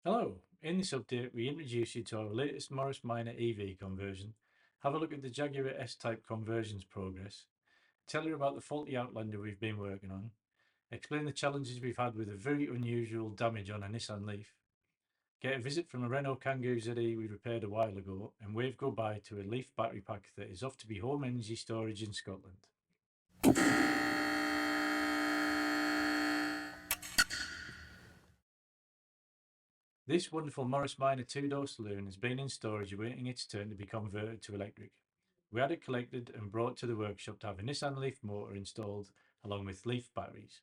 Hello, in this update we introduce you to our latest Morris Minor EV conversion, have a look at the Jaguar S Type conversions progress, tell you about the faulty Outlander we've been working on, explain the challenges we've had with a very unusual damage on a Nissan Leaf, get a visit from a Renault Kangoo ZE we repaired a while ago, and wave goodbye to a Leaf battery pack that is off to be home energy storage in Scotland. This wonderful Morris Minor two-door saloon has been in storage awaiting its turn to be converted to electric. We had it collected and brought to the workshop to have a Nissan Leaf motor installed along with Leaf batteries.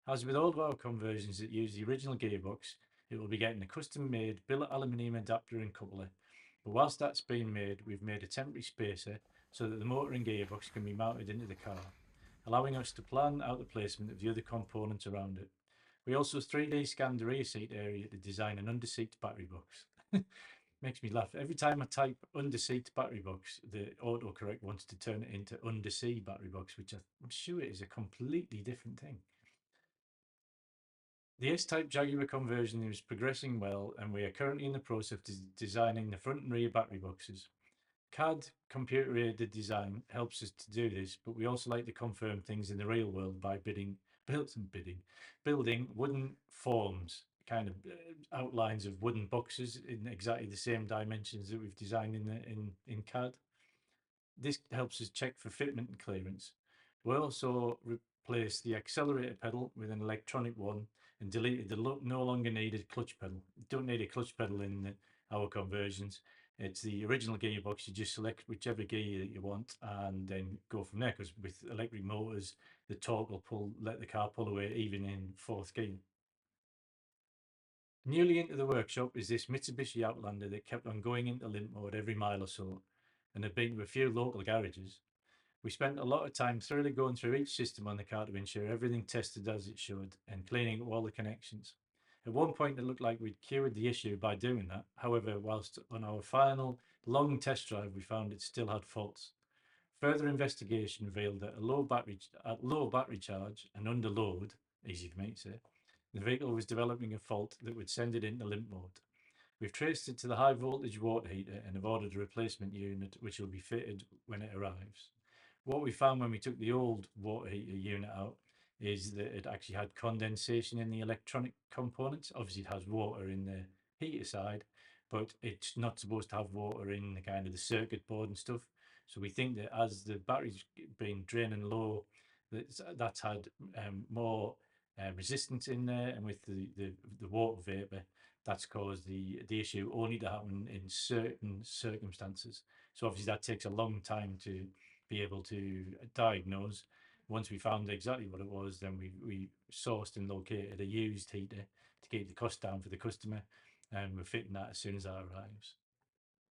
As with all of our conversions that use the original gearbox, it will be getting a custom made billet aluminium adapter and coupler. But whilst that's being made, we've made a temporary spacer so that the motor and gearbox can be mounted into the car, allowing us to plan out the placement of the other components around it. We also 3D scanned the rear seat area to design an underseat battery box. Makes me laugh. Every time I type underseat battery box, the autocorrect wants to turn it into undersea battery box, which I'm sure is a completely different thing. The S-Type Jaguar conversion is progressing well, and we are currently in the process of designing the front and rear battery boxes. CAD, computer-aided design, helps us to do this, but we also like to confirm things in the real world by building wooden forms, kind of outlines of wooden boxes in exactly the same dimensions that we've designed in CAD. This helps us check for fitment and clearance. We also replaced the accelerator pedal with an electronic one and deleted the no longer needed clutch pedal. You don't need a clutch pedal in our conversions. It's the original gearbox. You just select whichever gear that you want and then go from there. Because with electric motors, the torque will let the car pull away even in fourth gear. Newly into the workshop is this Mitsubishi Outlander that kept on going into limp mode every mile or so, and had been to a few local garages. We spent a lot of time thoroughly going through each system on the car to ensure everything tested as it should and cleaning up all the connections. At one point, it looked like we'd cured the issue by doing that. However, whilst on our final long test drive, we found it still had faults. Further investigation revealed that at low battery charge and under load, easy for me to say, the vehicle was developing a fault that would send it into limp mode. We've traced it to the high voltage water heater and have ordered a replacement unit which will be fitted when it arrives. What we found when we took the old water heater unit out is that it actually had condensation in the electronic components. Obviously, it has water in the heater side, but it's not supposed to have water in the kind of the circuit board and stuff. So we think that as the battery's been draining low, that's had more resistance in there, and with the water vapor, that's caused the issue only to happen in certain circumstances. So obviously that takes a long time to be able to diagnose. Once we found exactly what it was, then we sourced and located a used heater to keep the cost down for the customer, and we're fitting that as soon as that arrives.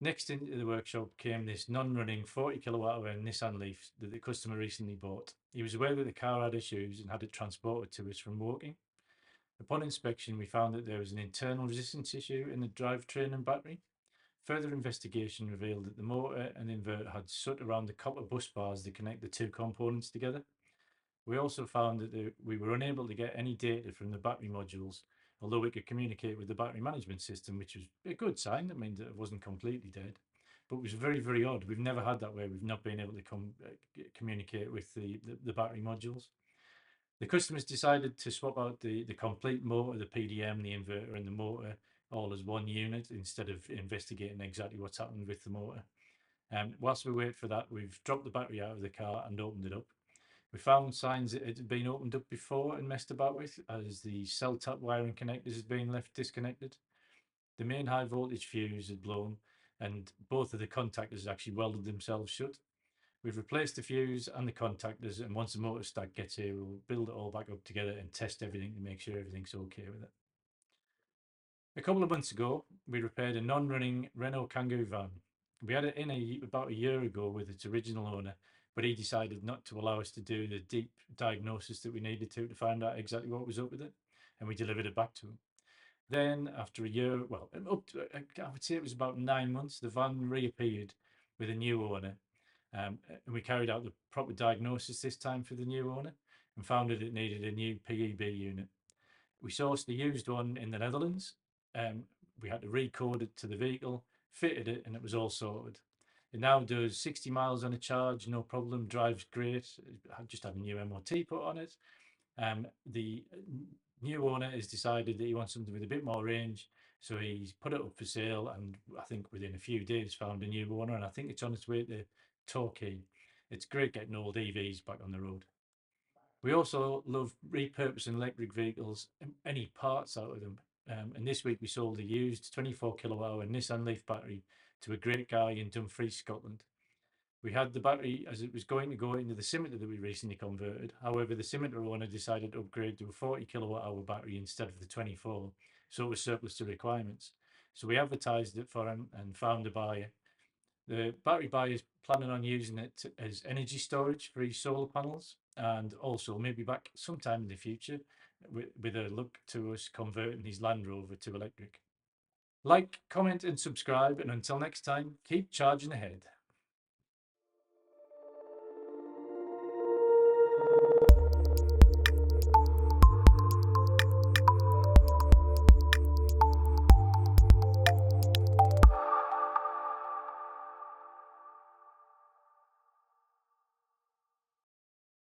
Next into the workshop came this non-running 40 kilowatt hour Nissan Leaf that the customer recently bought. He was aware that the car had issues and had it transported to us from Woking. Upon inspection, we found that there was an internal resistance issue in the drivetrain and battery. Further investigation revealed that the motor and inverter had soot around the copper bus bars that connect the two components together. We also found that we were unable to get any data from the battery modules, although we could communicate with the battery management system, which was a good sign. That means that it wasn't completely dead. But it was very, very odd. We've never had that where we've not been able to communicate with the battery modules. The customers decided to swap out the complete motor, the PDM, the inverter, and the motor all as one unit instead of investigating exactly what's happened with the motor. Whilst we wait for that, we've dropped the battery out of the car and opened it up. We found signs that it had been opened up before and messed about with, as the cell tap wiring connectors had been left disconnected. The main high voltage fuse had blown, and both of the contactors actually welded themselves shut. We've replaced the fuse and the contactors, and once the motor stack gets here, we'll build it all back up together and test everything to make sure everything's okay with it. A couple of months ago, we repaired a non-running Renault Kangoo van. We had it in about a year ago with its original owner, but he decided not to allow us to do the deep diagnosis that we needed to find out exactly what was up with it, and we delivered it back to him. Then, after a year, well, up to, I would say it was about 9 months, the van reappeared with a new owner, and we carried out the proper diagnosis this time for the new owner and found that it needed a new PEB unit. We sourced the used one in the Netherlands. we had to recode it to the vehicle, fitted it, and it was all sorted. It now does 60 miles on a charge, no problem, drives great. I just had a new MOT put on it. The new owner has decided that he wants something with a bit more range, so he's put it up for sale, and I think within a few days found a new owner, and I think it's on its way to Torquay. It's great getting old EVs back on the road. We also love repurposing electric vehicles, any parts out of them. And this week we sold a used 24 kilowatt hour Nissan Leaf battery to a great guy in Dumfries, Scotland. We had the battery as it was going to go into the scimitar that we recently converted. However, the scimitar owner decided to upgrade to a 40 kilowatt hour battery instead of the 24, so it was surplus to requirements. So we advertised it for him and found a buyer. The battery buyer is planning on using it as energy storage for his solar panels, and also maybe back sometime in the future with a look to us converting his Land Rover to electric. Like, comment, and subscribe, and until next time, keep charging ahead.